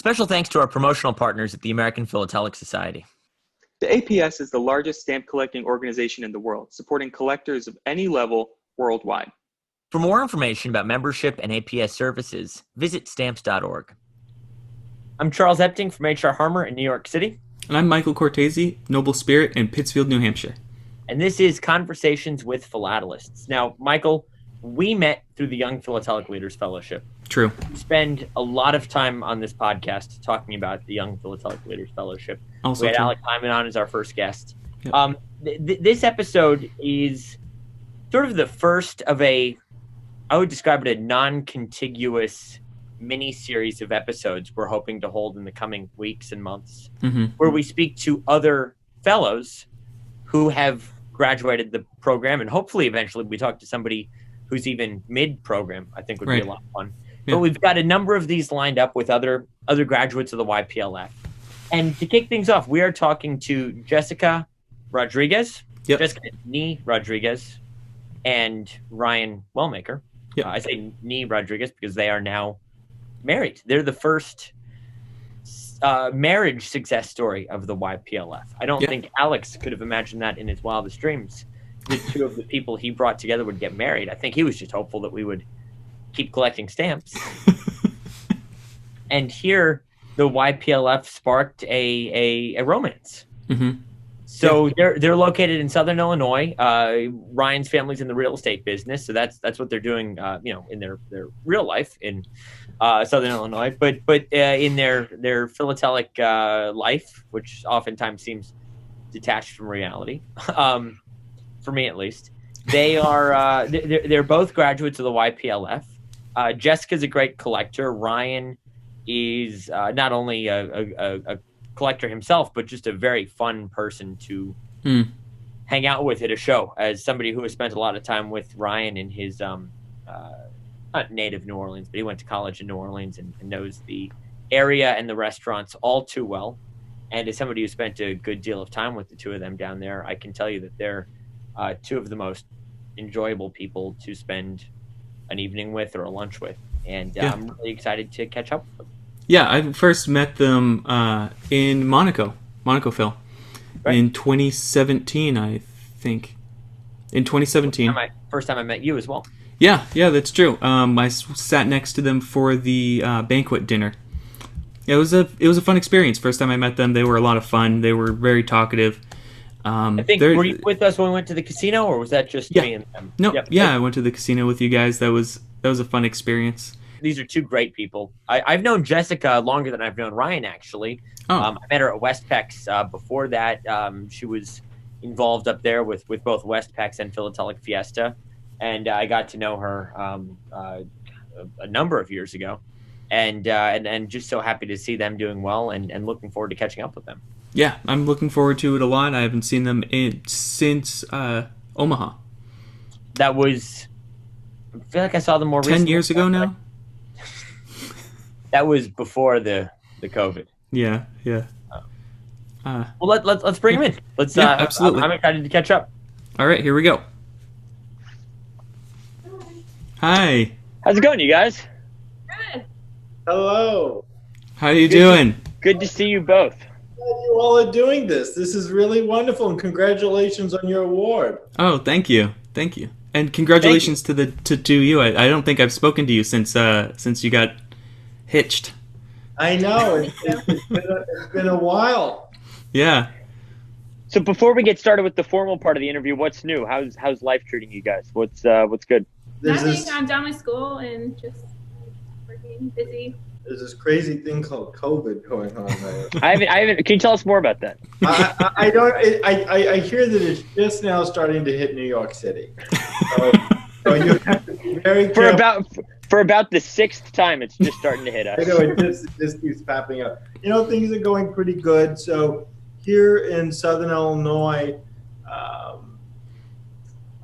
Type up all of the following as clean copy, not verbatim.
Special thanks to our promotional partners at the American Philatelic Society. The APS is the largest stamp collecting organization in the world, supporting collectors of any level worldwide. For more information about membership and APS services, visit stamps.org. I'm Charles Epting from H.R. Harmer in New York City. And I'm Michael Cortese, Noble Spirit in Pittsfield, New Hampshire. And this is Conversations with Philatelists. Now, Michael, we met through the Young Philatelic Leaders Fellowship. True. We spend a lot of time on this podcast talking about the Young Philatelic Leaders Fellowship. Also we had true. Alec Hyman on as our first guest. Yep. This episode is sort of the first of I would describe it a non-contiguous mini-series of episodes we're hoping to hold in the coming weeks and months, where we speak to other fellows who have graduated the program, and hopefully eventually we talk to somebody who's even mid-program. I think would be a lot of fun. Yeah. But we've got a number of these lined up with other graduates of the YPLF. And to kick things off, we are talking to Jessica Rodriguex, Jessica Nee Rodriguez, and Ryan Wellmaker. Yep. I say Nee Rodriguez because they are now married. They're the first marriage success story of the YPLF. I don't think Alex could have imagined that in his wildest dreams. The two of the people he brought together would get married. I think he was just hopeful that we would keep collecting stamps. And here, the YPLF sparked a romance. So they're located in Southern Illinois. Ryan's family's in the real estate business, so that's what they're doing, in their real life in Southern Illinois. But in their philatelic life, which oftentimes seems detached from reality, for me at least, they are they're both graduates of the YPLF. Jessica's a great collector. Ryan is not only a collector himself, but just a very fun person to hang out with at a show. As somebody who has spent a lot of time with Ryan in his not native New Orleans, but he went to college in New Orleans and knows the area and the restaurants all too well. And as somebody who spent a good deal of time with the two of them down there, I can tell you that they're two of the most enjoyable people to spend an evening with or a lunch with. And I'm really excited to catch up with them. Yeah, I first met them in Monaco, Phil, in 2017, I think. In 2017. First time I met you as well. Yeah, that's true. I sat next to them for the banquet dinner. It was a fun experience. First time I met them, they were a lot of fun. They were very talkative. I think, were you with us when we went to the casino, or was that just me and them? No, I went to the casino with you guys. That was a fun experience. These are two great people. I've known Jessica longer than I've known Ryan, actually. I met her at Westpex. Before that, she was involved up there with both Westpex and Philatelic Fiesta. And I got to know her a number of years ago. And just so happy to see them doing well and looking forward to catching up with them. Yeah, I'm looking forward to it a lot. I haven't seen them since Omaha. That was, I feel like I saw them more 10 years ago now? That was before the COVID. Yeah. Well, let's bring them in. Let's. Absolutely. I'm excited to catch up. All right, here we go. Hi. How's it going, you guys? Good. Hello. How are you doing? Good to see you both. Glad you all are doing this. This is really wonderful, and congratulations on your award. Oh, thank you, and congratulations to you. I don't think I've spoken to you since you got hitched. I know it's been a while. Yeah. So before we get started with the formal part of the interview, what's new? How's life treating you guys? What's good? Nothing. I'm done with school and just working, busy. There's this crazy thing called COVID going on there. I haven't. Can you tell us more about that? I don't. I hear that it's just now starting to hit New York City. So you have to be very careful. For about the sixth time, it's just starting to hit us. I know it just keeps popping up. Things are going pretty good. So here in Southern Illinois,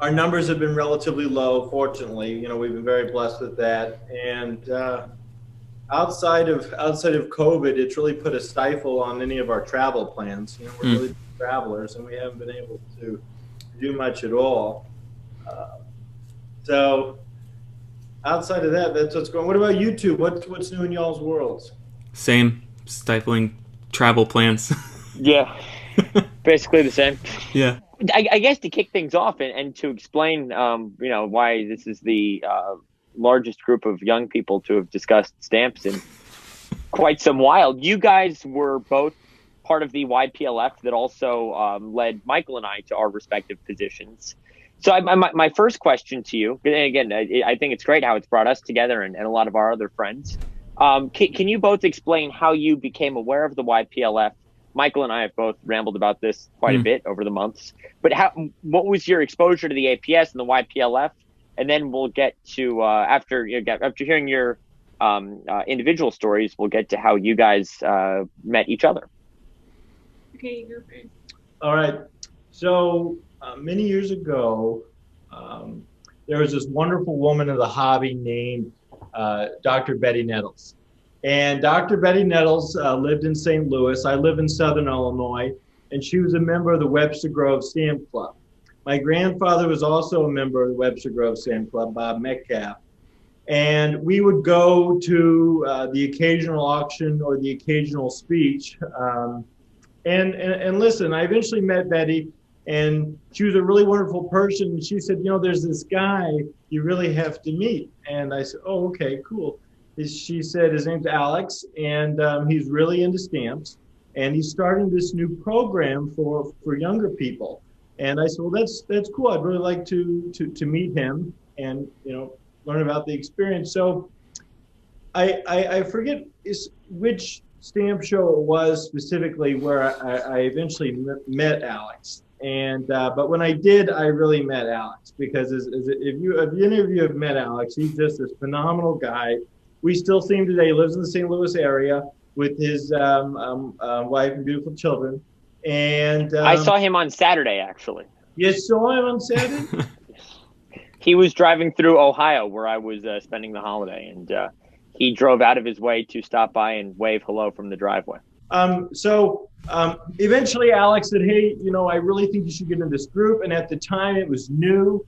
our numbers have been relatively low. Fortunately, we've been very blessed with that. And outside of COVID, it's really put a stifle on any of our travel plans. We're really big travelers, and we haven't been able to do much at all. So outside of that, that's what's going on. What about you two? What's new in y'all's worlds? Same stifling travel plans. Yeah, basically the same. Yeah. I guess to kick things off and to explain, why this is the largest group of young people to have discussed stamps in quite some while. You guys were both part of the YPLF that also led Michael and I to our respective positions. So my first question to you, and again, I think it's great how it's brought us together and a lot of our other friends. Can you both explain how you became aware of the YPLF? Michael and I have both rambled about this quite a bit over the months, but what was your exposure to the APS and the YPLF? And then we'll get to, after hearing your individual stories, we'll get to how you guys met each other. Okay, you go first. All right. So many years ago, there was this wonderful woman in the hobby named Dr. Betty Nettles. And Dr. Betty Nettles lived in St. Louis. I live in Southern Illinois, and she was a member of the Webster Grove Stamp Club. My grandfather was also a member of the Webster Grove Stamp Club, Bob Metcalf. And we would go to the occasional auction or the occasional speech and listen. I eventually met Betty, and she was a really wonderful person. And she said, there's this guy you really have to meet. And I said, oh, okay, cool. She said his name's Alex, and he's really into stamps, and he's starting this new program for younger people. And I said, well, that's cool. I'd really like to meet him and learn about the experience. So I forget which stamp show it was specifically where I eventually met Alex. And but when I did, I really met Alex, because if any of you have met Alex, he's just this phenomenal guy. We still see him today. He lives in the St. Louis area with his wife and beautiful children. And I saw him on Saturday, actually. You saw him on Saturday? He was driving through Ohio, where I was spending the holiday, and he drove out of his way to stop by and wave hello from the driveway. So eventually Alex said, hey, I really think you should get in this group. And at the time it was new.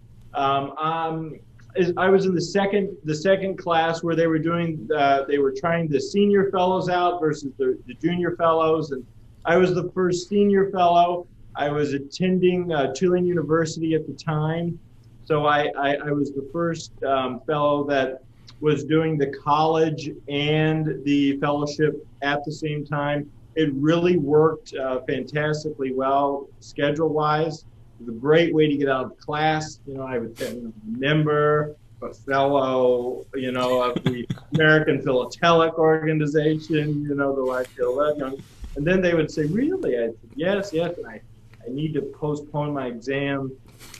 I was in the second class where they were trying the senior fellows out versus the junior fellows. And I was the first senior fellow. I was attending Tulane University at the time. So I was the first fellow that was doing the college and the fellowship at the same time. It really worked fantastically well schedule-wise. It was a great way to get out of class. I would say a member, a fellow, of the American Philatelic Organization, the YPLF. And then they would say, really? I said, yes. And I need to postpone my exam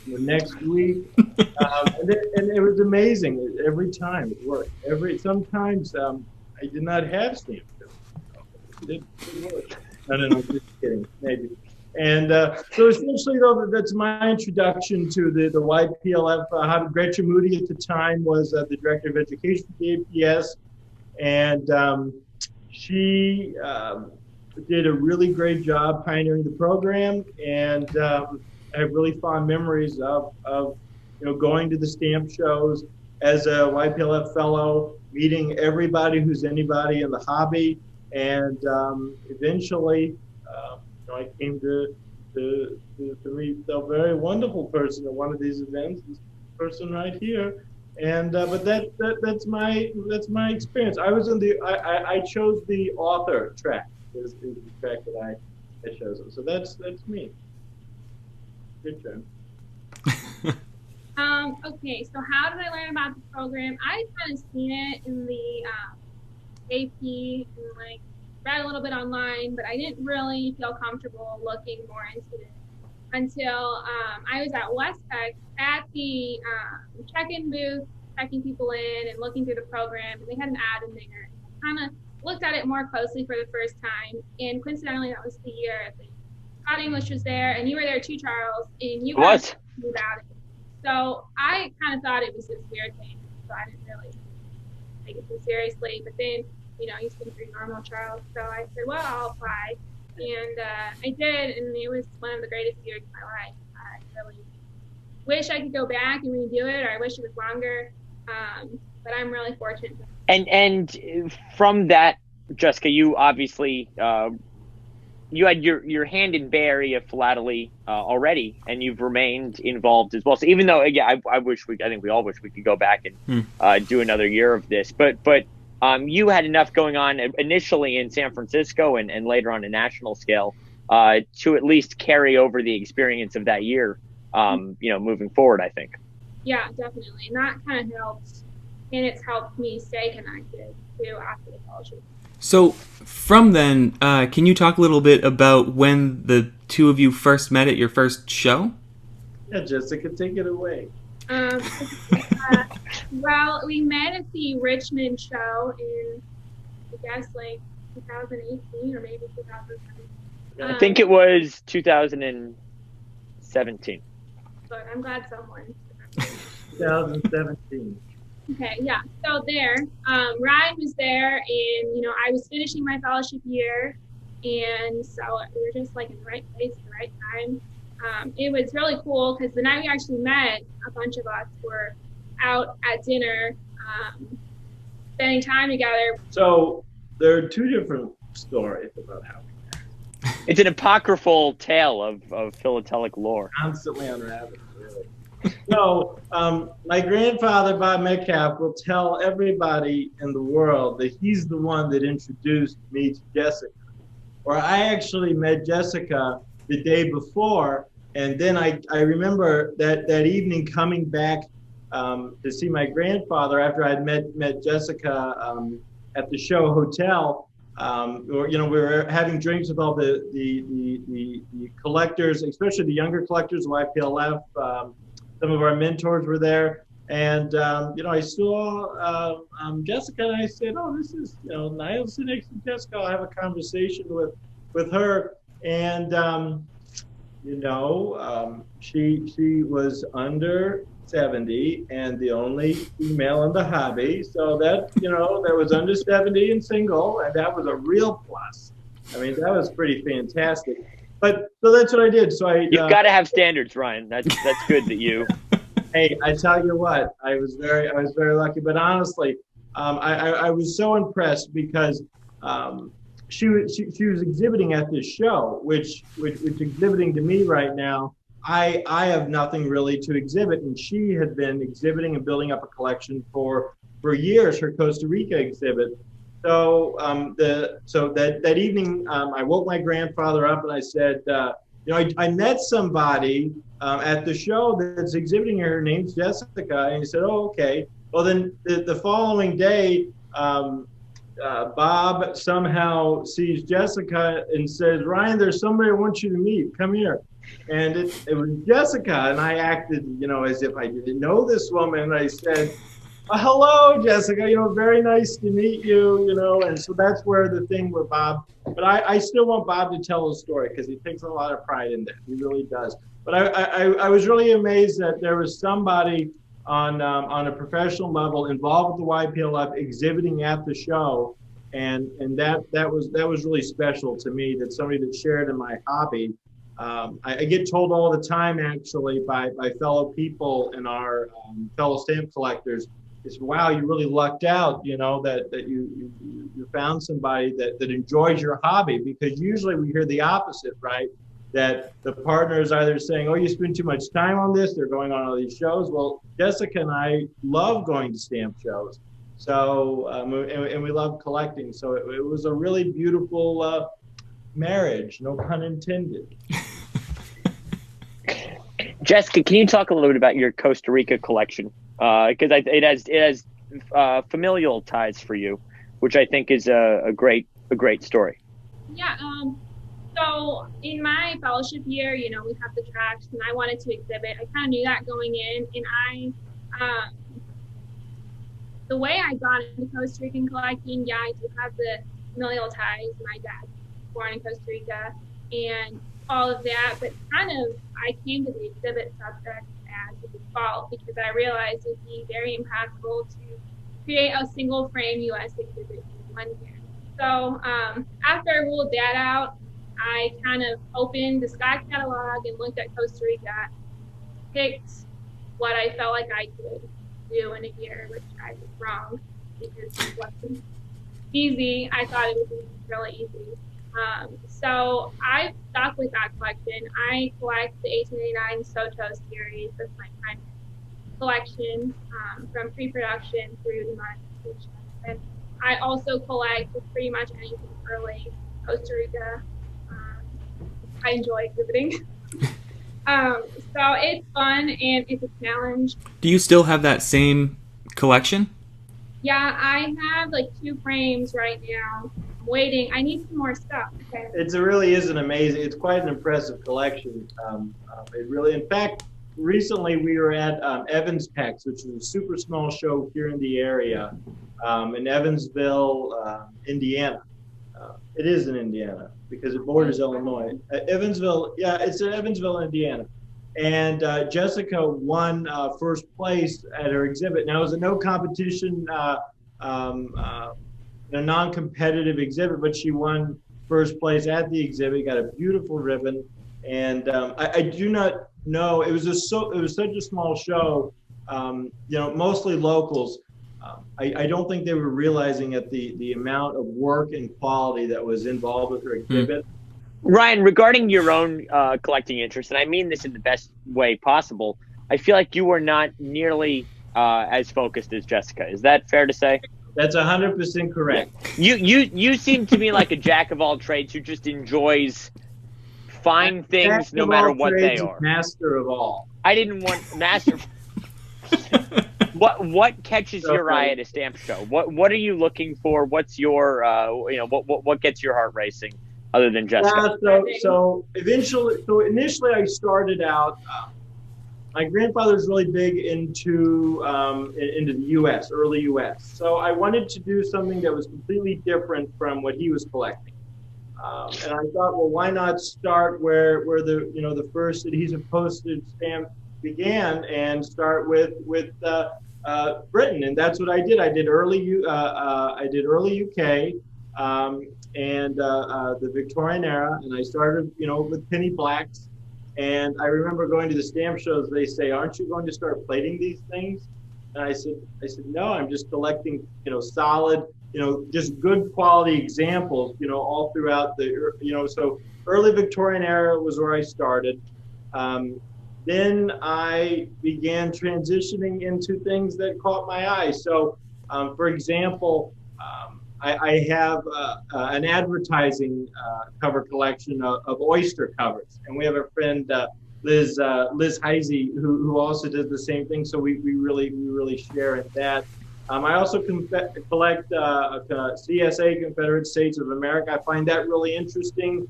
next week. And it was amazing. Every time it worked. Sometimes I did not have stamp. It worked. No, just kidding. Maybe. And so essentially, though, that's my introduction to the YPLF. Gretchen Moody at the time was the director of education for the APS, and she did a really great job pioneering the program. And I have really fond memories of going to the stamp shows as a YPLF fellow, meeting everybody who's anybody in the hobby, and eventually. I came to meet a very wonderful person at one of these events. This person right here, and but that's my experience. I was I chose the author track. Is the track that I chose. So that's me. Good job. Okay, so how did I learn about the program? I kind of seen it in the AP and read a little bit online, but I didn't really feel comfortable looking more into it until I was at West Tech at the check-in booth, checking people in and looking through the program, and they had an ad in there. Kind of looked at it more closely for the first time, and coincidentally, that was the year that Todd English was there, and you were there too, Charles, and you guys knew about it. So I kind of thought it was this weird thing, so I didn't really take it too seriously. But then, you seem pretty normal, Charles. So I said, well, I'll apply. And I did, and it was one of the greatest years of my life. I really wish I could go back and redo it, or I wish it was longer. But I'm really fortunate. And from that Jessica, you obviously you had your hand in Bay Area philately already, and you've remained involved as well. So even though, yeah, I think we all wish we could go back and do another year of this, but you had enough going on initially in San Francisco and later on a national scale to at least carry over the experience of that year, moving forward, I think. Yeah, definitely. And that kind of helped, and it's helped me stay connected too after the fellowship. So from then, can you talk a little bit about when the two of you first met at your first show? Yeah, Jessica, take it away. Well, we met at the Richmond show in, I guess, like 2018 or maybe 2017. I think it was 2017. But I'm glad someone. 2017. Okay, yeah. So there, Ryan was there, and I was finishing my fellowship year, and so we were just like in the right place at the right time. It was really cool because the night we actually met, a bunch of us were out at dinner, spending time together. So there are two different stories about how we met. It's an apocryphal tale of philatelic lore. Constantly unraveling, really. So my grandfather, Bob Metcalf, will tell everybody in the world that he's the one that introduced me to Jessica. Or I actually met Jessica the day before, and then I remember that evening coming back to see my grandfather after I'd met Jessica at the show hotel. We were having drinks with all the collectors, especially the younger collectors of YPLF. Some of our mentors were there, and I saw Jessica, and I said, "Oh, this is Niles next to Jessica. I'll have a conversation with her." And she was under 70 and the only female in the hobby, so that that was under 70 and single, and that was a real plus. I mean, that was pretty fantastic. But so that's what I did. So you've got to have standards, Ryan. That's good that you. Hey, I tell you what, I was very lucky. But honestly, I was so impressed because she was exhibiting at this show, which exhibiting to me right now. I have nothing really to exhibit, and she had been exhibiting and building up a collection for years. Her Costa Rica exhibit. So that evening, I woke my grandfather up and I said, I met somebody at the show that's exhibiting here. Her name's Jessica. And he said, "Oh, okay." Well, then the following day, Bob somehow sees Jessica and says, "Ryan, there's somebody I want you to meet. Come here." And it was Jessica, and I acted, as if I didn't know this woman. And I said, "Hello, Jessica, very nice to meet you," and so that's where the thing with Bob, but I still want Bob to tell his story because he takes a lot of pride in that. He really does. But I was really amazed that there was somebody on a professional level involved with the YPLF exhibiting at the show, and that was really special to me, that somebody that shared in my hobby. I get told all the time, actually, by fellow people and our fellow stamp collectors, is, "Wow, you really lucked out, that you found somebody that enjoys your hobby," because usually we hear the opposite, right? That the partner is either saying, "Oh, you spend too much time on this," they're going on all these shows. Well, Jessica and I love going to stamp shows, so and we love collecting. So it was a really beautiful marriage, no pun intended. Jessica, can you talk a little bit about your Costa Rica collection? Because it has familial ties for you, which I think is a great story. Yeah. So in my fellowship year, we have the tracks, and I wanted to exhibit. I kind of knew that going in, and the way I got into Costa Rican collecting, I do have the familial ties. My dad was born in Costa Rica, and all of that, but I came to the exhibit subject as a default because I realized it would be very impactful to create a single frame U.S. exhibit in 1 year. So after I ruled that out, I kind of opened the Scott catalog and looked at Costa Rica, picked what I felt like I could do in a year, which I was wrong because it wasn't easy. I thought it would be really easy. So I've stuck with that collection. I collect the 1889 Soto series. That's my primary collection, from pre-production through demonetization. And I also collect pretty much anything early Costa Rica. I enjoy exhibiting. So it's fun and it's a challenge. Do you still have that same collection? Yeah, I have like 2 frames right now. I'm waiting. I need some more stuff. Okay. It really is it's quite an impressive collection. It really, in fact, recently we were at Evans Pex, which is a super small show here in the area, in Evansville, Indiana. It is in Indiana because it borders Illinois. Evansville, yeah, it's in Evansville, Indiana. And Jessica won first place at her exhibit. Now, it was a no competition, a non-competitive exhibit, but she won first place at the exhibit, got a beautiful ribbon. And I do not know, it was such a small show, mostly locals. I don't think they were realizing at the amount of work and quality that was involved with her exhibit. Ryan, regarding your own collecting interest, and I mean this in the best way possible, I feel like you are not nearly as focused as Jessica. Is that fair to say? That's 100% correct. You seem to me like a jack of all trades who just enjoys fine things no matter what they are. Master of all. I didn't want master. What catches your eye at a stamp show? What are you looking for? What's your what gets your heart racing other than Jessica? So initially I started out. My grandfather's really big into the U.S., early U.S. So I wanted to do something that was completely different from what he was collecting. And I thought, well, why not start where the first adhesive postage stamp began and start with Britain, and that's what I did. I did early UK and the Victorian era, and I started with penny blacks. And I remember going to the stamp shows. They say, "Aren't you going to start plating these things?" And I said, "No, I'm just collecting, solid, just good quality examples, all throughout the, So early Victorian era was where I started. Then I began transitioning into things that caught my eye. So, for example, I have an advertising cover collection of oyster covers, and we have a friend, Liz Heisey, who also does the same thing. So we really share in that. I also collect CSA, Confederate States of America. I find that really interesting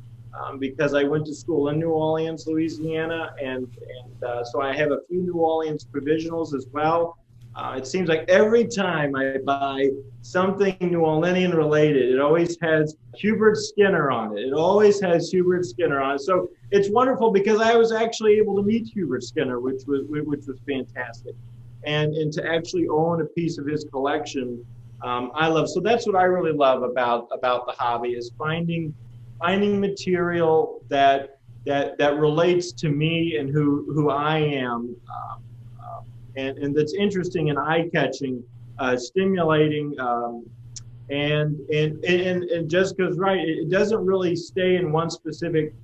because I went to school in New Orleans, Louisiana, and so I have a few New Orleans provisionals as well. It seems like every time I buy something New Orleanian related, it always has Hubert Skinner on it. So it's wonderful because I was actually able to meet Hubert Skinner, which was fantastic. And to actually own a piece of his collection, I love. So that's what I really love about the hobby, is finding material that relates to me and who I am. And that's interesting and eye-catching, stimulating, and Jessica's right. It doesn't really stay in one specific.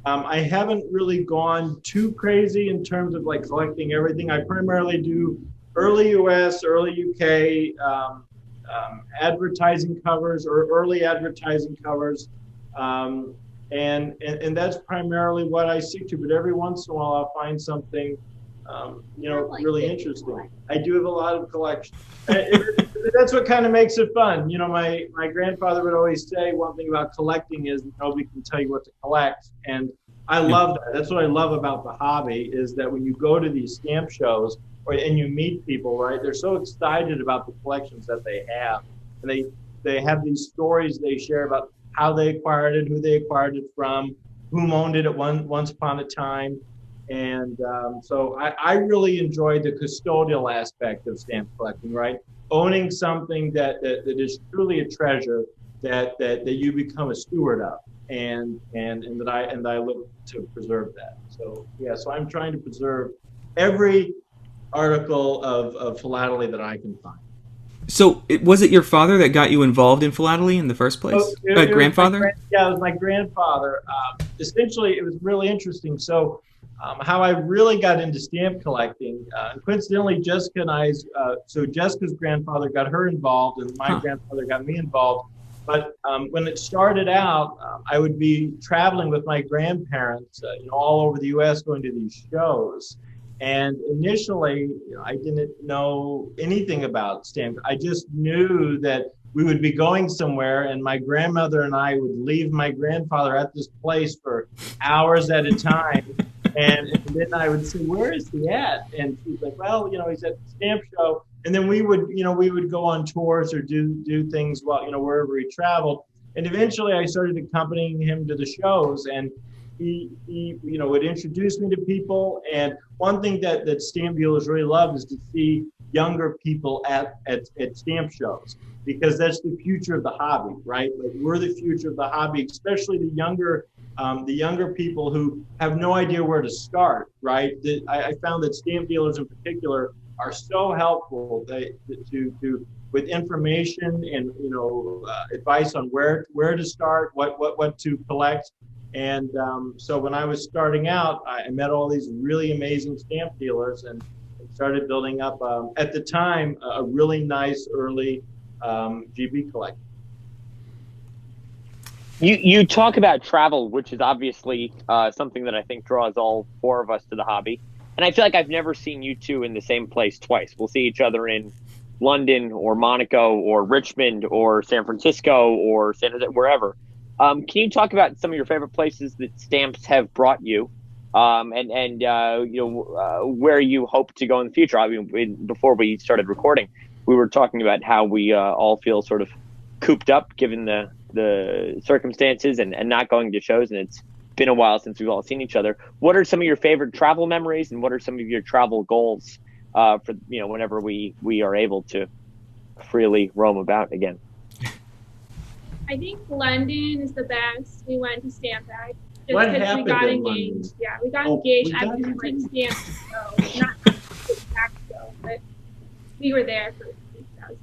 I haven't really gone too crazy in terms of like collecting everything. I primarily do early US, early UK, advertising covers or early advertising covers, and that's primarily what I stick to. But every once in a while, I'll find something. Really interesting. I do have a lot of collections. That's what kind of makes it fun. My grandfather would always say one thing about collecting is nobody can tell you what to collect. And I love that. That's what I love about the hobby, is that when you go to these stamp shows and you meet people, right, they're so excited about the collections that they have. And they have these stories they share about how they acquired it, who they acquired it from, whom owned it at once upon a time. And so I really enjoy the custodial aspect of stamp collecting, right? Owning something that is truly a treasure that you become a steward of, and that I look to preserve that. So so I'm trying to preserve every article of philately that I can find. So was it your father that got you involved in philately in the first place? Grandfather? Yeah, it was my grandfather. Essentially, it was really interesting. So how I really got into stamp collecting, coincidentally, Jessica and I, so Jessica's grandfather got her involved and my grandfather got me involved. But when it started out, I would be traveling with my grandparents, all over the U.S. going to these shows. And initially, I didn't know anything about stamp. I just knew that we would be going somewhere, and my grandmother and I would leave my grandfather at this place for hours at a time. And then I would say, "Where is he at?" And she's like, "Well, he's at the stamp show." And then we would go on tours or do things wherever he traveled. And eventually, I started accompanying him to the shows, and he would introduce me to people. And one thing that stamp dealers really love is to see younger people at stamp shows, because that's the future of the hobby, right? Like, we're the future of the hobby, especially the younger people who have no idea where to start, right? I found that stamp dealers in particular are so helpful with information and advice on where to start, what to collect. And so when I was starting out, I met all these really amazing stamp dealers and started building up, at the time, a really nice early GB collection. You talk about travel, which is obviously something that I think draws all four of us to the hobby. And I feel like I've never seen you two in the same place twice. We'll see each other in London or Monaco or Richmond or San Francisco or San Jose, wherever. Can you talk about some of your favorite places that stamps have brought you, and where you hope to go in the future? I mean, before we started recording, we were talking about how we all feel sort of cooped up given the circumstances and not going to shows, and it's been a while since we've all seen each other. What are some of your favorite travel memories, and what are some of your travel goals for whenever we are able to freely roam about again? I think London is the best. We went to Stamp Bag. What happened we got in engaged. London? Yeah, we got engaged at the Stamp show. Not the exact show, but we were there for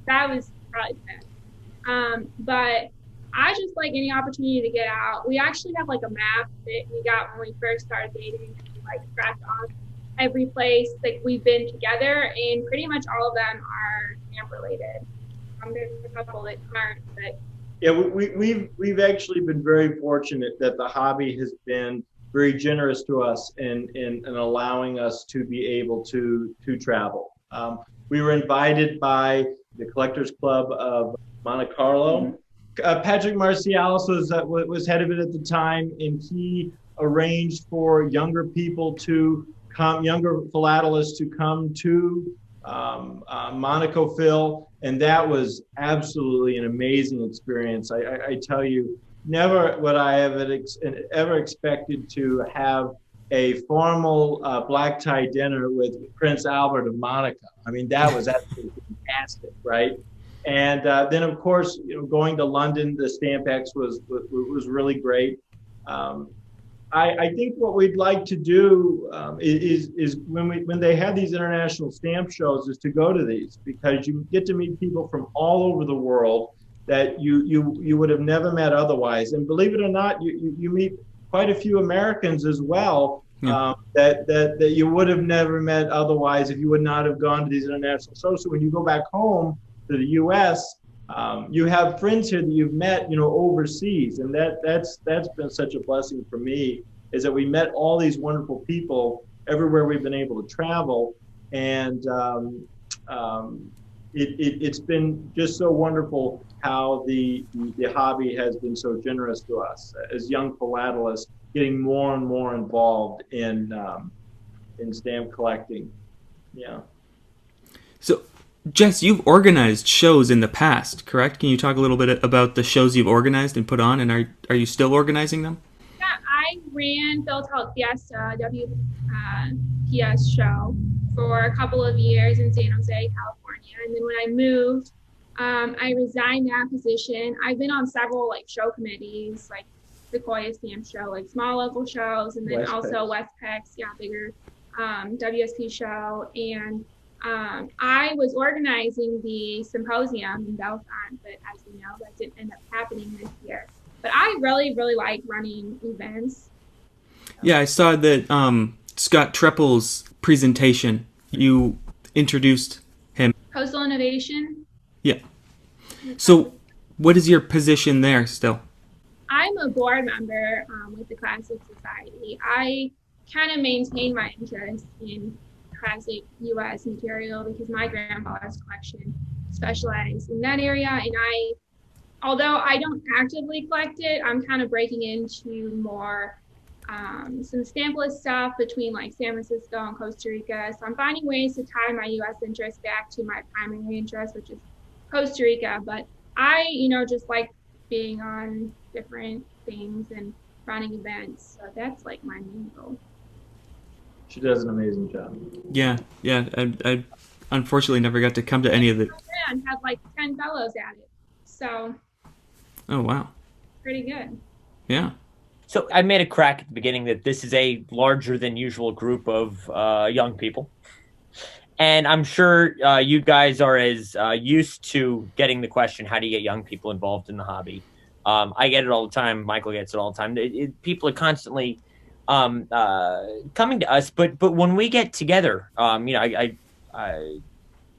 that was probably the best. But I just like any opportunity to get out. We actually have like a map that we got when we first started dating, and we like scratched off every place like we've been together, and pretty much all of them are stamp related. There's a couple that aren't, but yeah, we've actually been very fortunate that the hobby has been very generous to us in allowing us to be able to travel. We were invited by the Collectors Club of Monte Carlo. Patrick Marcialis was head of it at the time, and he arranged for younger people to come, younger philatelists to come to Monaco Phil, and that was absolutely an amazing experience. I tell you, never would I have ever expected to have a formal black tie dinner with Prince Albert of Monaco. I mean, that was absolutely fantastic, right? And then, of course, going to London, the Stamp X was really great. I think what we'd like to do is when they have these international stamp shows is to go to these, because you get to meet people from all over the world that you would have never met otherwise. And believe it or not, you meet quite a few Americans as well. Yeah. That you would have never met otherwise if you would not have gone to these international shows. So when you go back home to the U.S., you have friends here that you've met, overseas, and that's been such a blessing for me, is that we met all these wonderful people everywhere we've been able to travel, and it's been just so wonderful how the hobby has been so generous to us as young philatelists, getting more and more involved in stamp collecting. Yeah. So, Jess, you've organized shows in the past, correct? Can you talk a little bit about the shows you've organized and put on, and are you still organizing them? Yeah, I ran Philatelic Fiesta, WPS show, for a couple of years in San Jose, California. And then when I moved, I resigned that position. I've been on several show committees, like Sequoia Stamp Show, small local shows, and then also West Pex, bigger WSP show. And I was organizing the symposium in Belfont, but as you know, that didn't end up happening this year. But I really, really like running events. Yeah, I saw that Scott Trepple's presentation, you introduced him. Coastal Innovation. Yeah. So what is your position there still? I'm a board member with the Classic Society. I kind of maintain my interest in classic U.S. material because my grandfather's collection specialized in that area. And although I don't actively collect it, I'm kind of breaking into more some stampless stuff between like San Francisco and Costa Rica. So I'm finding ways to tie my U.S. interest back to my primary interest, which is Costa Rica. But I, just like being on different things and running events. So that's like my main goal. She does an amazing job. Yeah. I unfortunately never got to come to any of it. And had like 10 fellows at it. So. Oh, wow. Pretty good. Yeah. So I made a crack at the beginning that this is a larger than usual group of young people. And I'm sure you guys are as used to getting the question, how do you get young people involved in the hobby? I get it all the time. Michael gets it all the time. People are constantly coming to us. But when we get together, I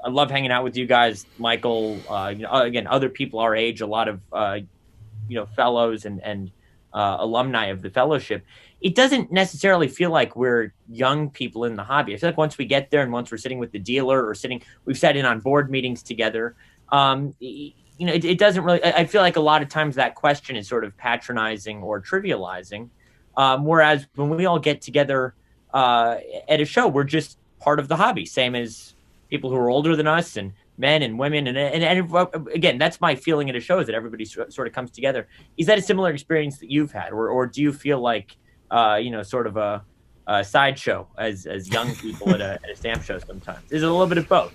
love hanging out with you guys, Michael, again, other people our age, a lot of, fellows and alumni of the fellowship. It doesn't necessarily feel like we're young people in the hobby. I feel like once we get there and once we're sitting with the dealer or we've sat in on board meetings together, it doesn't really, I feel like a lot of times that question is sort of patronizing or trivializing. Whereas when we all get together at a show, we're just part of the hobby, same as people who are older than us and men and women. And again, that's my feeling at a show, is that everybody sort of comes together. Is that a similar experience that you've had? Or do you feel like, sort of a sideshow as young people at a stamp show sometimes? Is it a little bit of both?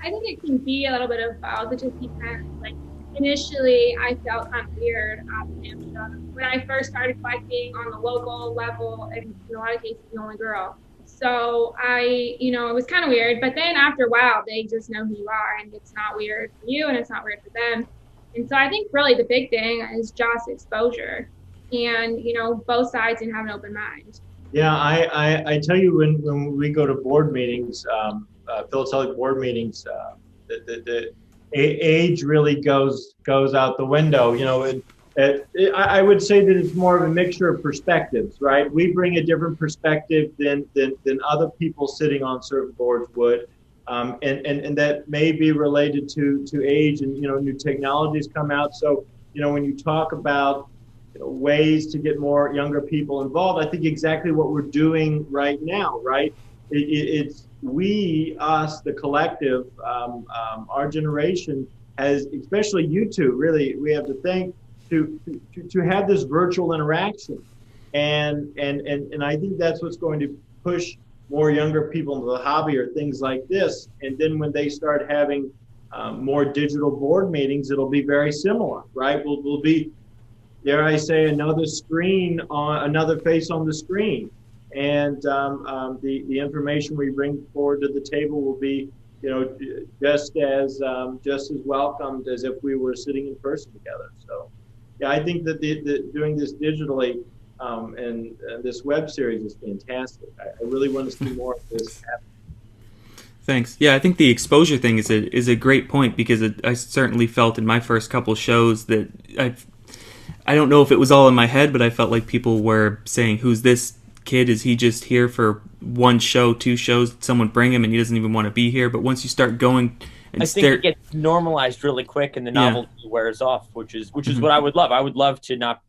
I think it can be a little bit of both. It just depends. Like initially, I felt kind of weird at the stamp show. When I first started collecting on the local level, and in a lot of cases, the only girl. So it was kind of weird. But then after a while, they just know who you are, and it's not weird for you, and it's not weird for them. And so I think really the big thing is just exposure, and both sides, and have an open mind. Yeah, I tell you, when we go to board meetings, philatelic board meetings, the age really goes out the window. I would say that it's more of a mixture of perspectives, right? We bring a different perspective than other people sitting on certain boards would, and that may be related to age, and new technologies come out. So when you talk about ways to get more younger people involved, I think exactly what we're doing right now, right? It's us, the collective, our generation has, especially you two, really, we have to thank to have this virtual interaction, and I think that's what's going to push more younger people into the hobby, or things like this. And then when they start having more digital board meetings, it'll be very similar, right? We'll be, dare I say, another face on the screen, and the information we bring forward to the table will be, just as welcomed as if we were sitting in person together. So, yeah, I think that doing this digitally and this web series is fantastic. I really want to see more of this happen. Thanks. Yeah, I think the exposure thing is a great point, because I certainly felt in my first couple shows that I don't know if it was all in my head, but I felt like people were saying, "Who's this kid? Is he just here for one show, 2 shows? Did someone bring him and he doesn't even want to be here?" But once you start going, and I think it gets normalized really quick, and the novelty wears off, which is what I would love. I would love to not,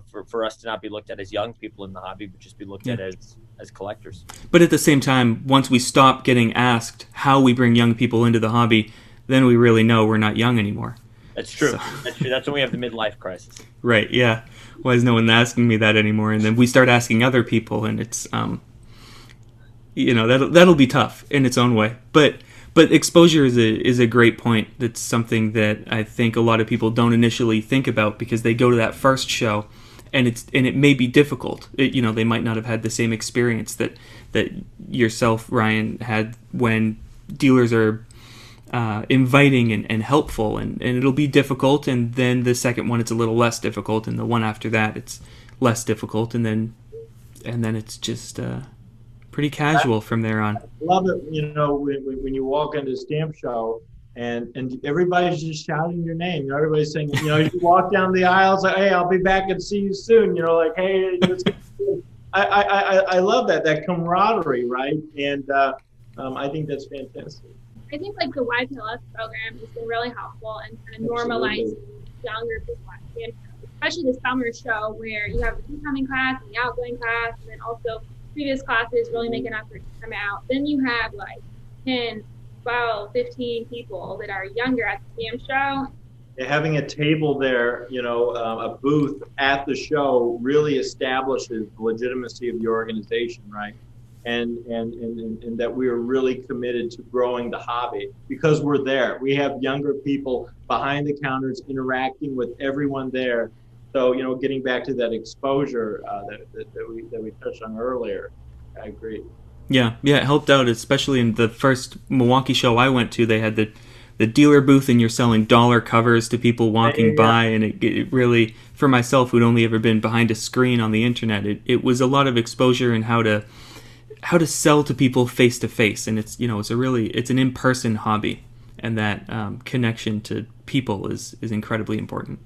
for us to not be looked at as young people in the hobby, but just be looked at as collectors. But at the same time, once we stop getting asked how we bring young people into the hobby, then we really know we're not young anymore. That's true. So. That's true. That's when we have the midlife crisis. Right. Yeah. Why is no one asking me that anymore? And then we start asking other people, and it's that'll be tough in its own way. But exposure is a great point. That's something that I think a lot of people don't initially think about, because they go to that first show and it may be difficult. They might not have had the same experience that yourself, Ryan, had when dealers are inviting and helpful, and it'll be difficult, and then the second one it's a little less difficult, and the one after that it's less difficult, and then it's just pretty casual from there on. I love it, when you walk into a stamp show and everybody's just shouting your name. Everybody's saying, you walk down the aisles like, hey, I'll be back and see you soon. Like, hey, I love that camaraderie, right? And I think that's fantastic. I think like the YPLF program has been really helpful in kind of normalizing younger people at stamp shows, especially the summer show where you have the incoming class and the outgoing class, and then also previous classes really make an effort to come out. Then you have like 10, 12, 15 people that are younger at the stamp show. Having a table there, a booth at the show really establishes the legitimacy of the organization, right? And that we are really committed to growing the hobby because we're there. We have younger people behind the counters interacting with everyone there. So, getting back to that exposure that we touched on earlier, I agree. Yeah, it helped out, especially in the first Milwaukee show I went to. They had the dealer booth, and you're selling dollar covers to people walking by, and it really, for myself, who'd only ever been behind a screen on the internet, it was a lot of exposure in how to sell to people face to face, and it's it's an in-person hobby, and that connection to people is incredibly important.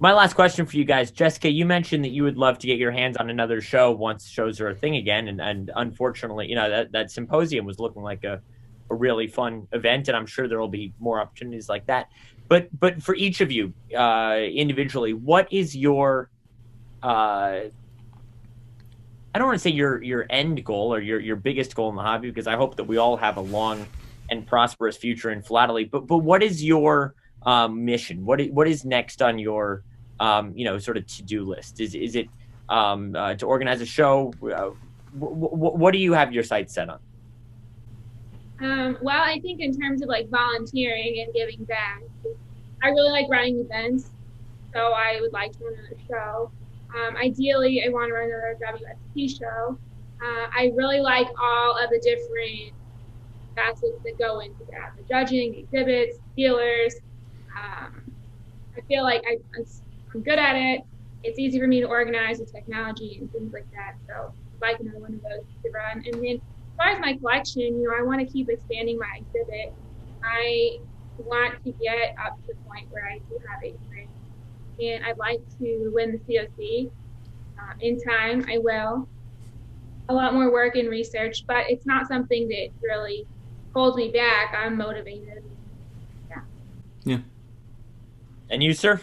My last question for you guys, Jessica, you mentioned that you would love to get your hands on another show once shows are a thing again. And unfortunately, that symposium was looking like a really fun event, and I'm sure there will be more opportunities like that. But for each of you individually, what is your, I don't want to say your end goal or your biggest goal in the hobby, because I hope that we all have a long and prosperous future in philately, but what is your mission? What is next on your sort of to-do list? Is it to organize a show? What do you have your sights set on? Well, I think in terms of like volunteering and giving back, I really like running events, so I would like to run another show. Ideally, I want to run another WSP show. I really like all of the different facets that go into that: the judging, the exhibits, dealers. I feel like I'm good at it. It's easy for me to organize with technology and things like that. So I'd like another one of those to run. And then as far as my collection, I want to keep expanding my exhibit. I want to get up to the point where I do have a print. And I'd like to win the COC. In time, I will. A lot more work and research, but it's not something that really holds me back. I'm motivated. Yeah. And you, sir?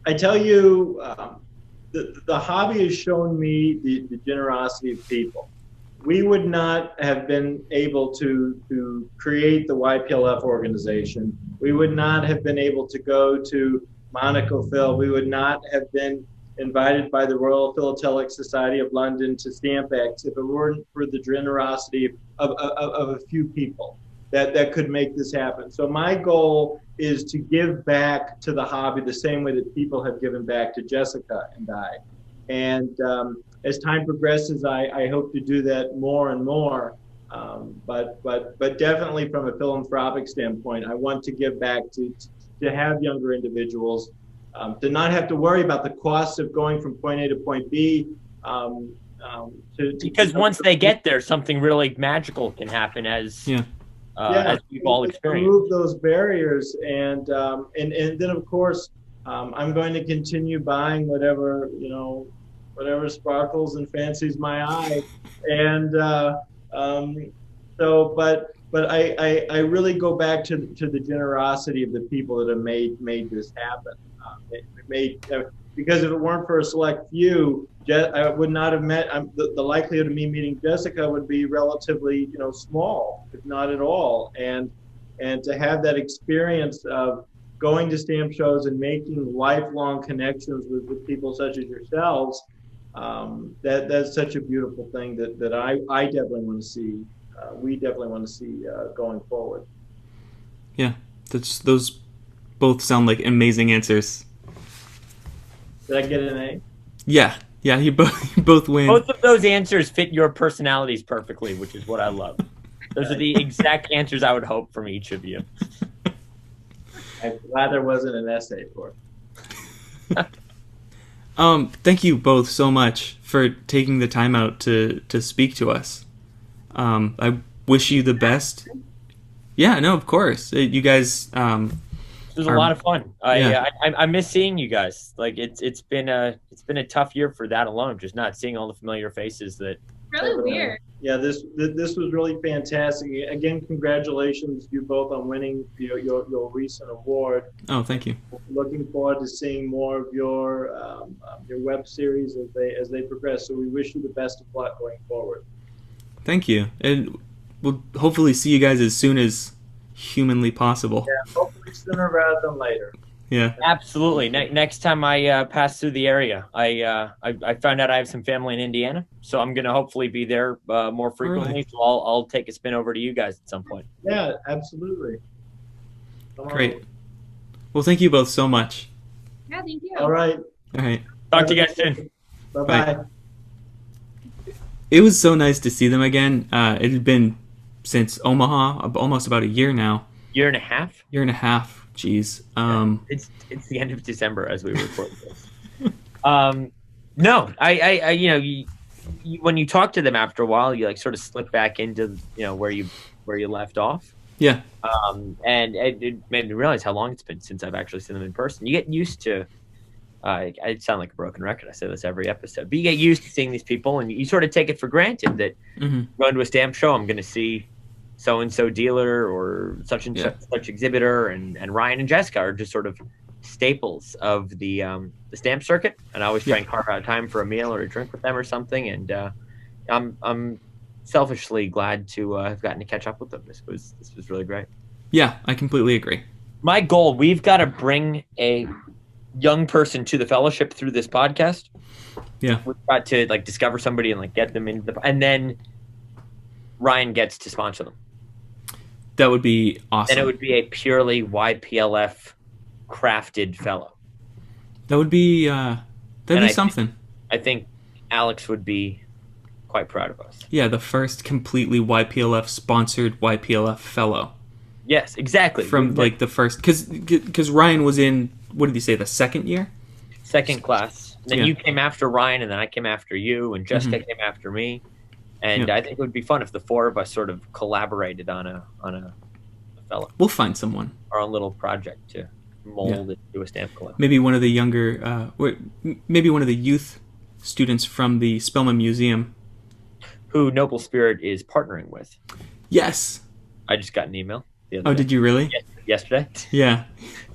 I tell you, the hobby has shown me the generosity of people. We would not have been able to create the YPLF organization. We would not have been able to go to Monaco Phil. We would not have been invited by the Royal Philatelic Society of London to StampX if it weren't for the generosity of a few people that could make this happen. So my goal is to give back to the hobby the same way that people have given back to Jessica and I. And as time progresses, I hope to do that more and more. But definitely from a philanthropic standpoint, I want to give back to have younger individuals, to not have to worry about the costs of going from point A to point B. Because once they get there, something really magical can happen, as we've all experienced. Remove those barriers, and then of course, I'm going to continue buying whatever sparkles and fancies my eye, and but I really go back to the generosity of the people that have made this happen. Because if it weren't for a select few, I would not have met. The likelihood of me meeting Jessica would be relatively, small, if not at all. And to have that experience of going to stamp shows and making lifelong connections with people such as yourselves, that's such a beautiful thing that I definitely want to see. We definitely want to see going forward. Yeah, those both sound like amazing answers. Did I get an A? Yeah, you both win. Both of those answers fit your personalities perfectly, which is what I love. Those are the exact answers I would hope from each of you. I'm glad there wasn't an essay for it. Thank you both so much for taking the time out to speak to us. I wish you the best. Yeah, no, of course. You guys. It was a lot of fun. I miss seeing you guys. Like it's been a tough year for that alone. Just not seeing all the familiar faces that. Really weird. Yeah, this was really fantastic. Again, congratulations you both on winning your recent award. Oh, thank you. Looking forward to seeing more of your web series as they progress. So we wish you the best of luck going forward. Thank you, and we'll hopefully see you guys as soon as humanly possible. Yeah, hopefully sooner rather than later. Yeah, absolutely. Next time I pass through the area, I found out I have some family in Indiana, so I'm gonna hopefully be there more frequently. Right. So I'll take a spin over to you guys at some point. Yeah, absolutely. Great. Well, thank you both so much. Yeah, thank you. All right. Talk to you guys soon. Bye-bye. It was so nice to see them again. It had been since Omaha, almost about a year now. Year and a half. Jeez. It's the end of December as we record this. No, I when you talk to them after a while, you like sort of slip back into where you left off. Yeah. And it made me realize how long it's been since I've actually seen them in person. You get used to. I sound like a broken record. I say this every episode, but you get used to seeing these people, and you sort of take it for granted that going to a stamp show, I'm going to see so and so dealer or such and such exhibitor, and Ryan and Jessica are just sort of staples of the stamp circuit. And I always try and carve out time for a meal or a drink with them or something. And I'm selfishly glad to have gotten to catch up with them. This was really great. Yeah, I completely agree. My goal: we've got to bring a young person to the fellowship through this podcast. Yeah, we've got to discover somebody and get them into and then Ryan gets to sponsor them. That would be awesome. Then it would be a purely YPLF crafted fellow. That would be something. I think Alex would be quite proud of us. Yeah, the first completely YPLF sponsored YPLF fellow. Yes, exactly. From the first, because Ryan was in, what did he say, the second year? Second class. And then you came after Ryan, and then I came after you, and Jessica came after me. And I think it would be fun if the four of us sort of collaborated on a fellow. We'll find someone. Our own little project to mold it to a stamp collection. Maybe one of the younger, maybe one of the youth students from the Spellman Museum. Who Noble Spirit is partnering with. Yes. I just got an email. Oh, did you really? Yesterday. Yeah.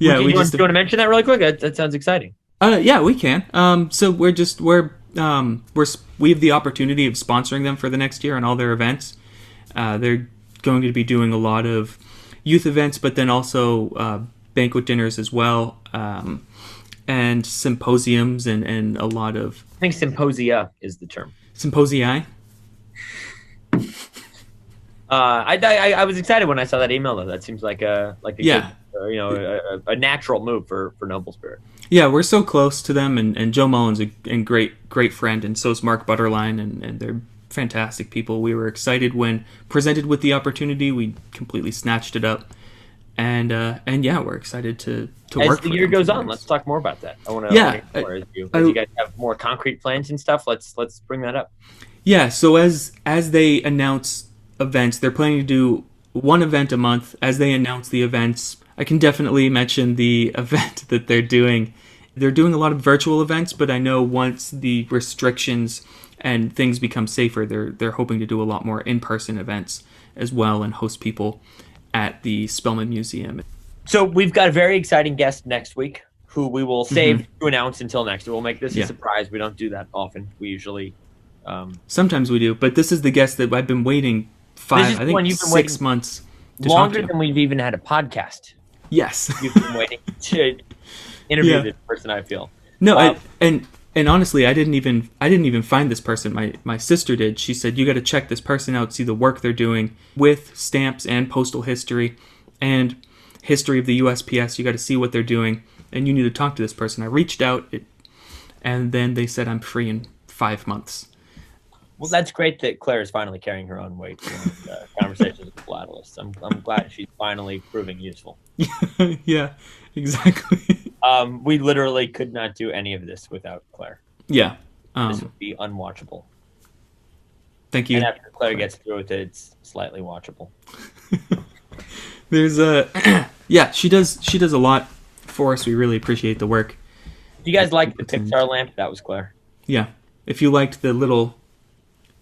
Do you want to mention that really quick? That sounds exciting. Yeah, we can. So we have the opportunity of sponsoring them for the next year on all their events. They're going to be doing a lot of youth events, but then also banquet dinners as well, and symposiums and a lot of. I think symposia is the term. Symposii. I was excited when I saw that email though. That seems like a good, a natural move for Noble Spirit. Yeah, we're so close to them, and Joe Mullen's a great friend, and so is Mark Butterline, and they're fantastic people. We were excited when presented with the opportunity. We completely snatched it up, and yeah, we're excited to work. As the year goes on, let's talk more about that. I want to hear more as you guys have more concrete plans and stuff. Let's bring that up. Yeah. So as they announce events, they're planning to do one event a month. As they announce the events, I can definitely mention the event that they're doing. They're doing a lot of virtual events, but I know once the restrictions and things become safer, they're hoping to do a lot more in-person events as well and host people at the Spellman Museum. So we've got a very exciting guest next week who we will save to announce until next week. We'll make this a surprise. We don't do that often. We usually... Sometimes we do, but this is the guest that I've been waiting 6 months to longer than we've even had a podcast. Yes. You've been waiting to interview this person, I feel. No, and honestly, I didn't even find this person. My sister did. She said, you got to check this person out, see the work they're doing with stamps and postal history and history of the USPS. You got to see what they're doing, and you need to talk to this person. I reached out. and then they said I'm free in 5 months. Well, that's great that Claire is finally carrying her own weight in conversations with philatelists. I'm glad she's finally proving useful. Yeah, exactly. We literally could not do any of this without Claire. Yeah. This would be unwatchable. Thank you. And after Claire gets through with it, it's slightly watchable. There's yeah, she does a lot for us. We really appreciate the work. If you guys liked the Pixar lamp, that was Claire. Yeah. If you liked the little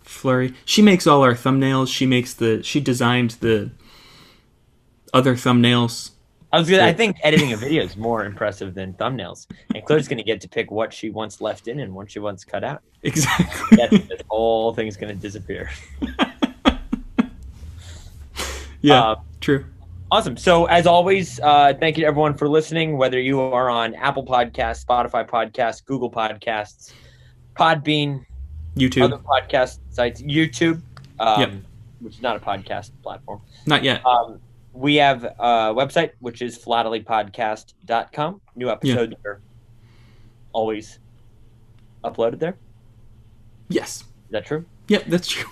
flurry, she makes all our thumbnails. She designed the other thumbnails. I think editing a video is more impressive than thumbnails. And Claire's going to get to pick what she wants left in and what she wants cut out. Exactly. This whole thing's going to disappear. Yeah, true. Awesome. So as always, thank you to everyone for listening, whether you are on Apple Podcasts, Spotify Podcasts, Google Podcasts, Podbean, YouTube, other podcast sites, YouTube, which is not a podcast platform. Not yet. We have a website, which is philatelypodcast.com. New episodes are always uploaded there. Yes. Is that true? Yep, that's true.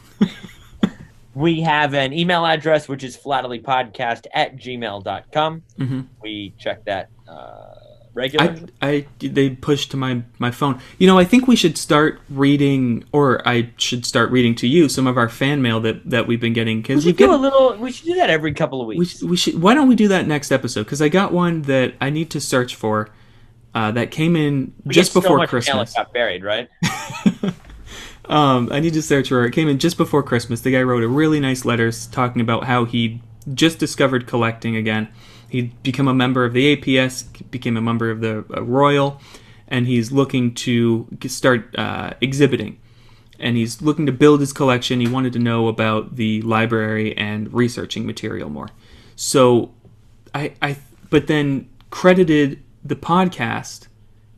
We have an email address, which is philatelypodcast@gmail.com. Mm-hmm. We check that regularly. They push to my phone. You know, I think we should start reading, or I should start reading to you some of our fan mail that we've been getting. We should do that every couple of weeks. We should. Why don't we do that next episode? Because I got one that I need to search for that came in just before Christmas. Got buried, right? I need to search for it. It came in just before Christmas. The guy wrote a really nice letter talking about how he just discovered collecting again. He'd become a member of the APS, became a member of the Royal, and he's looking to start exhibiting. And he's looking to build his collection. He wanted to know about the library and researching material more. So but then credited the podcast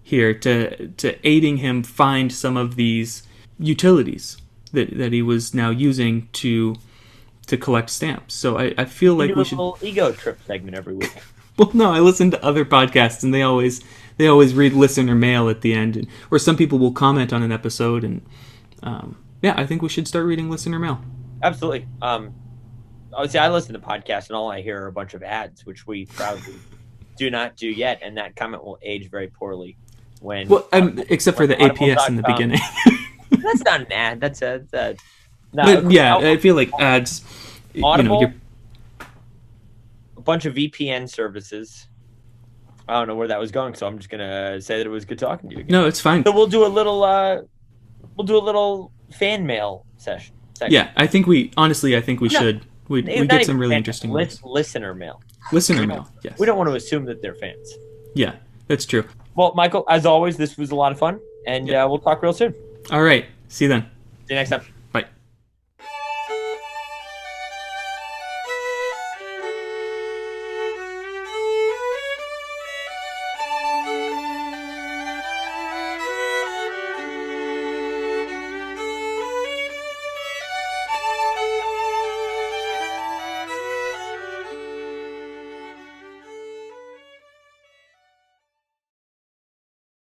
here to aiding him find some of these utilities that he was now using to collect stamps. So I feel like we should do a little ego trip segment every week. Well, no, I listen to other podcasts and they always read listener mail at the end, or some people will comment on an episode, and I think we should start reading listener mail. Absolutely. Obviously, I listen to podcasts and all I hear are a bunch of ads, which we proudly do not do yet, and that comment will age very poorly when. Well, except for the APS in the beginning. That's not an ad. That's a no, but yeah, I feel like ads. Audible, a bunch of VPN services. I don't know where that was going, so I'm just gonna say that it was good talking to you again. No, it's fine. So we'll do a little fan mail session. Yeah, I think we should. We get some really interesting ones. Listener mail. Listener mail. Yes. We don't want to assume that they're fans. Yeah, that's true. Well, Michael, as always, this was a lot of fun, and we'll talk real soon. All right. See you then. See you next time.